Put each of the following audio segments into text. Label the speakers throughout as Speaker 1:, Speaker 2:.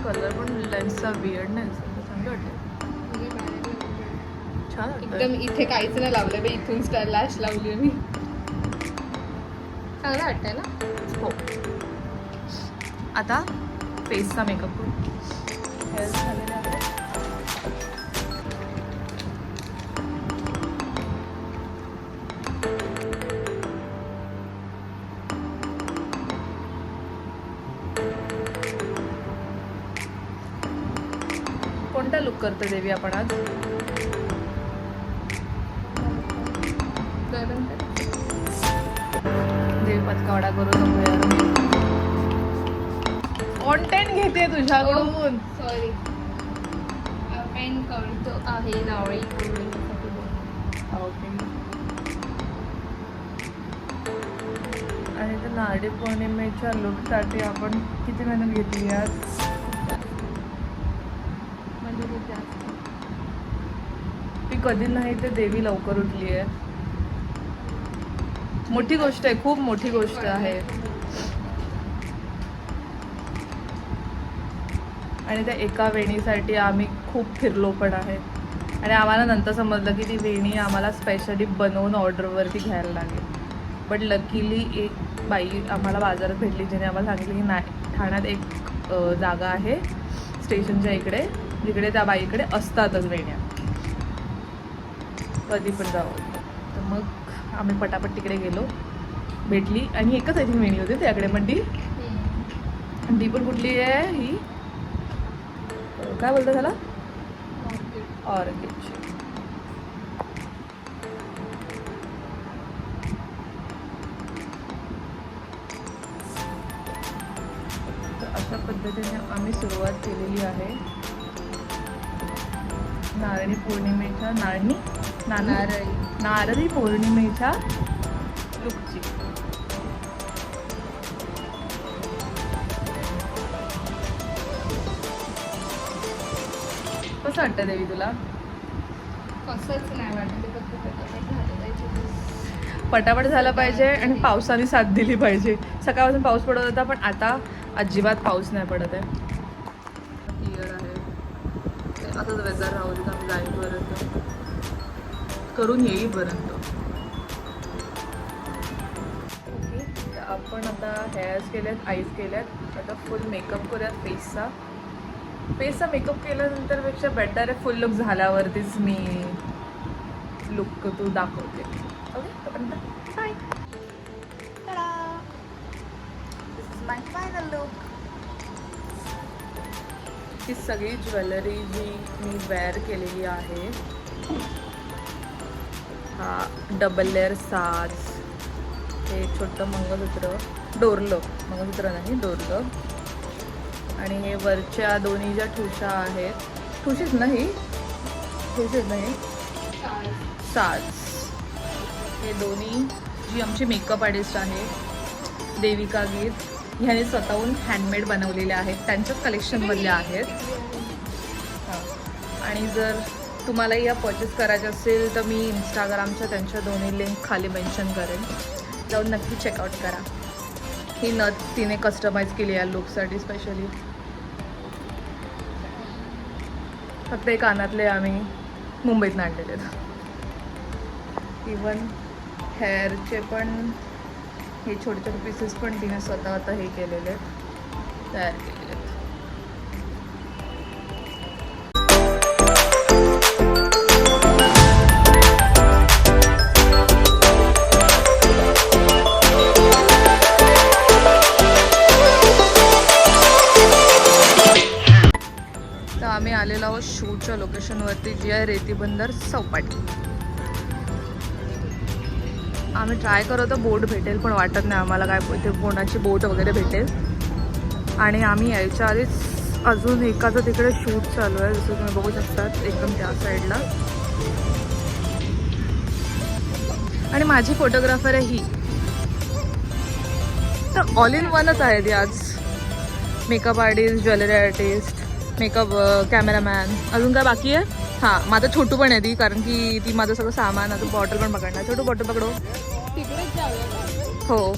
Speaker 1: Colour पण लेन्सचा weird नाही चांगलं वाटतं. छान
Speaker 2: एकदम इथे काहीच नाही लावलंय बाई, इथून स्टार लॅश लावली मी. चांगलं वाटतंय ना.
Speaker 1: हो. आता फेसचा मेकअप करू. हेअर झालेले आहे. कोणता लुक करतो देवी आपण आज? देवी पतकावडा करू नको यार. कॉन्टेंट घेते तुझ्याकडून.
Speaker 2: सॉरी. पेन करतो आहे नारळी पौर्णिमेसाठी.
Speaker 1: ओके. आणि त्या नारळी पौर्णिमेच्या लुकसाठी आपण किती मेहनत घेतली आज?
Speaker 2: म्हणजे खूप जास्त.
Speaker 1: ती कधी नाही ते देवी लवकर उठली आहे. मोठी गोष्ट आहे, खूप मोठी गोष्ट आहे. आणि त्या एका वेणीसाठी आम्ही खूप फिरलो पण आहे. आणि आम्हाला नंतर समजलं की ती वेणी आम्हाला स्पेशली बनवून ऑर्डरवरती घ्यायला लागेल. बट लकीली एक बाई आम्हाला बाजारात भेटली जिने आम्हाला सांगितलं की नाही, ठाण्यात एक जागा आहे स्टेशनच्या इकडे जिकडे त्या बाईकडे असतातच वेण्या, कधी पण जावं. तर मग आम्ही पटापट तिकडे गेलो, भेटली आणि एकच आय थिंक वेणी होती त्याकडे. पण ती पण कुठली आहे ही, काय बोलतं त्याला, ऑर्किडची. तर अशा पद्धतीने आम्ही सुरुवात केलेली आहे नारळी पौर्णिमेच्या नारळी पौर्णिमेच्या लुकची. कसं वाटतं देवी तुला?
Speaker 2: कसंच नाही वाटत,
Speaker 1: पटापट झालं पाहिजे आणि पावसाने साथ दिली पाहिजे. सकाळपासून पाऊस पडत होता पण आता अजिबात पाऊस नाही पडत आहे. क्लिअर आहे. असंच वेदर राहू दे आम्ही जाईपर्यंत, करून येईपर्यंत. ओके, तर आपण आता हेअर्स केल्यात, आईज केल्यात. आता फुल मेकअप करूयात फेसचा. फेसचा मेकअप केल्यानंतरपेक्षा बेटर आहे फुल लुक झाल्यावरतीच मी लुक तू दाखवते. ओके, तोपर्यंत bye. This is my final look. ही सगळी ज्वेलरी जी मी वेअर केलेली आहे, हा डबल लेअर साज, हे छोटं मंगळसूत्र, डोरलं मंगळसूत्र नाही डोरलं, आणि हे वरच्या दोन्ही ज्या ठुशा आहेत, ठुशीच नाही साज, हे दोन्ही जी आमची मेकअप आर्टिस्ट आहे देविका गीत, ह्याने स्वतःहून हँडमेड बनवलेले आहेत, त्यांच्याच कलेक्शनमधले आहेत. हां, आणि जर तुम्हालाही या परचेस करायचे असेल तर मी इंस्टाग्रामच्या त्यांच्या दोन्ही लिंक खाली मेन्शन करेन, जाऊन नक्की चेकआउट करा. ही नथ तिने कस्टमाइज केली आहे लुकसाठी स्पेशली. फक्त एक कानातले आम्ही मुंबईतनं आणलेले आहेत. इवन हेअरचे पण हे छोटे छोटे पीसेस पण तिने स्वतः आता हे केलेले आहेत, तयार केलेले आहेत. तर आम्ही आलेलो आहोत शूटच्या लोकेशनवरती, जी आहे रेती बंदर चौपाटी. आम्ही ट्राय करत होतो बोट भेटेल, पण वाटत नाही आम्हाला काय इथे कोणाची बोट वगैरे भेटेल. आणि आम्ही यायच्या आधीच अजून एकाचं तिकडे शूट चालू आहे, जसं तुम्ही बघू शकतात एकदम त्या साईडला. आणि माझी फोटोग्राफर आहे ही. तर ऑल इन वनच आहे ती आज. Makeup artist, jewellery artist, makeup cameraman, अजून काय बाकी आहे? हां, माझं छोटू पण आहे ती, कारण की ती माझं सगळं सामान, आता बॉटल पण पकडणार. छोटू बॉटल पकडो. हो,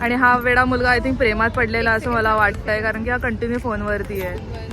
Speaker 1: आणि हा वेडा मुलगा आय थिंक प्रेमात पडलेला असं मला वाटतंय, कारण की हा कंटिन्यू फोनवरती आहे.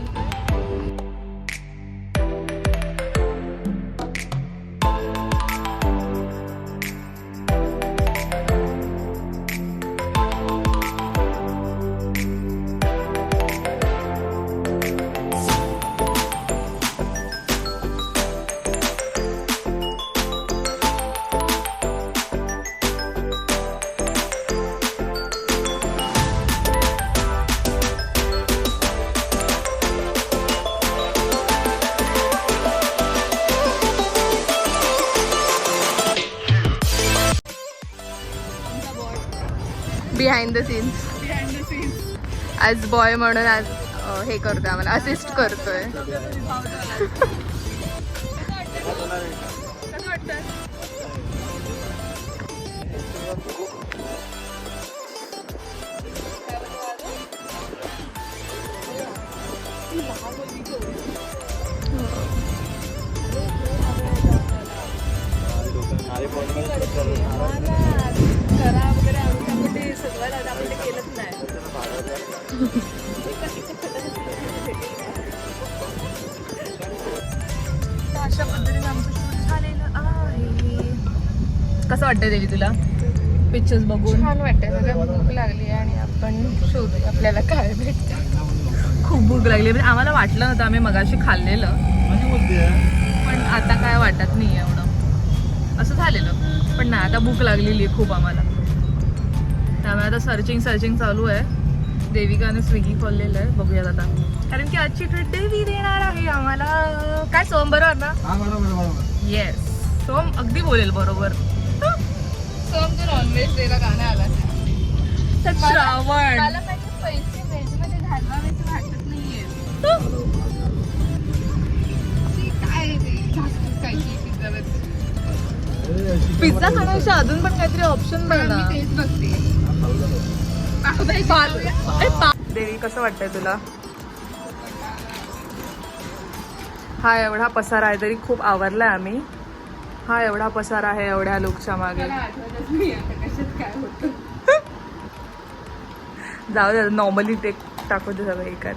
Speaker 2: Behind the scenes as boy म्हणून आज हे करतोय, आम्हाला असिस्ट करतोय.
Speaker 1: अशा पद्धतीने आमचं शूट झालेलं आहे. कसं वाटतंय देवी तुला पिक्चर्स बघून?
Speaker 2: छान वाटतंय. सगळं भूक लागली आणि आपण शोधू आपल्याला काय भेटतं.
Speaker 1: खूप भूक लागली. म्हणजे आम्हाला वाटलं नव्हतं, आम्ही मगाशी खाल्लेलं, पण आता काय वाटत नाही एवढं असं झालेलं. पण नाही, आता भूक लागलेली आहे खूप आम्हाला, त्यामुळे आता सर्चिंग चालू आहे. देविकाने स्विगी खोललेलं आहे, बघूयात आता, कारण की आजची ट्रीट देवी देणार आहे आम्हाला. काय सोम बरोबर ना? येस, सोम अगदी बोलेल बरोबर.
Speaker 2: सोम जर नॉनव्हेज द्यायला गाणं आला
Speaker 1: तर श्रावण
Speaker 2: मला माझे पैसे व्हेज मध्ये घालवावेसे वाटत नाहीये. काय ते जास्त खायची
Speaker 1: पिझ्झा खाण्यापेक्षा अजून पण काहीतरी ऑप्शन बघ ना.
Speaker 2: तेच बघते.
Speaker 1: देवी कसं वाटतंय तुला? हा एवढा पसारा आहे तरी खूप आवरलाय आम्ही. हा एवढा पसारा आहे एवढ्या लुकच्या मागे.
Speaker 2: आठवतच नाही आता कशात काय होतं.
Speaker 1: जाऊ दे, नॉर्मली ते टाकू दे सगळं एका